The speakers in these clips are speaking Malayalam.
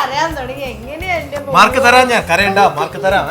കരയാൻ തുടങ്ങി. എങ്ങനെയാ എന്റെ മാർക്ക് തരാം, ഞാൻ കരയണ്ട, മാർക്ക് തരാം.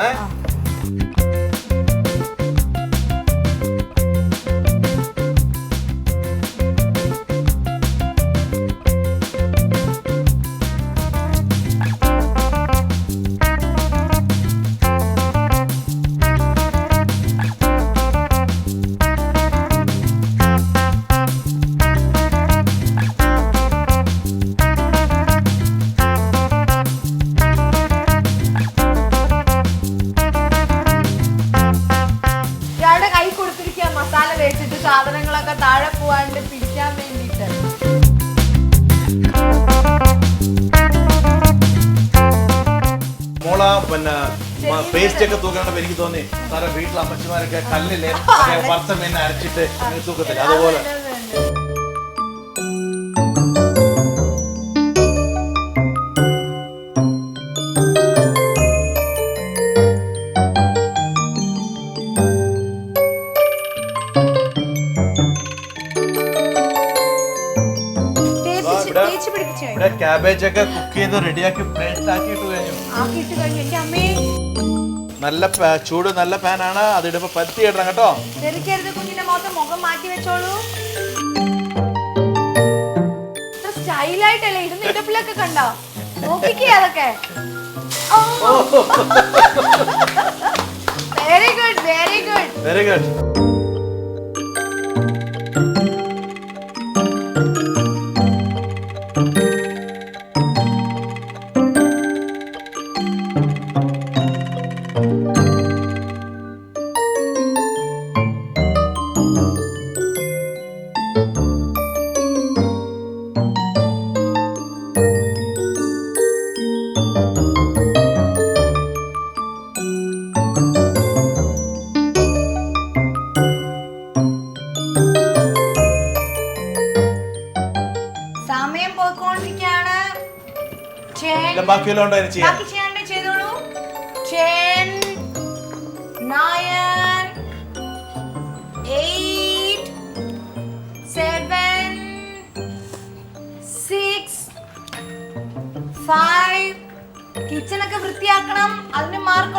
മസാല തേച്ചിട്ട് സാധനങ്ങളൊക്കെ താഴെ പോവാണ്ട് പിടിക്കാൻ വേണ്ടിട്ട്. മോള പിന്നെ പേസ്റ്റ് ഒക്കെ തൂക്കണപ്പോ എനിക്ക് തോന്നി സാറെ വീട്ടിലെ അമ്മച്ചിമാരൊക്കെ കല്ലില്ലേ വറുത്ത മീൻ അരച്ചിട്ട് തൂക്കത്തില്ല, അതുപോലെ. ക്യാബേജ് ഒക്കെ കുക്ക് ചെയ്ത് റെഡിയാക്കി പ്ലേറ്റ് ആക്കിയിട്ട് കഴിഞ്ഞു. നല്ല ചൂട്, നല്ല പാനാണ്. അതിടുമ്പോ പറ്റി ഇടണം കേട്ടോ. കുഞ്ഞിന്റെ മുഖം മാറ്റി വെച്ചോളൂ. സ്റ്റൈലായിട്ടല്ലേ ഇടുന്ന ഇടപ്പിലൊക്കെ കണ്ടോ? നോക്കിക്കേ അതൊക്കെ. Very good, very good, very good. സമയം പോയിക്കൊണ്ടിരിക്കുകയാണ്. ബാക്കിയെല്ലാം ചെയ്തോളൂ. 10, 9, 8, 7, 6, 5. കിച്ചണൊക്കെ വൃത്തിയാക്കണം. അതിന് മാർക്ക്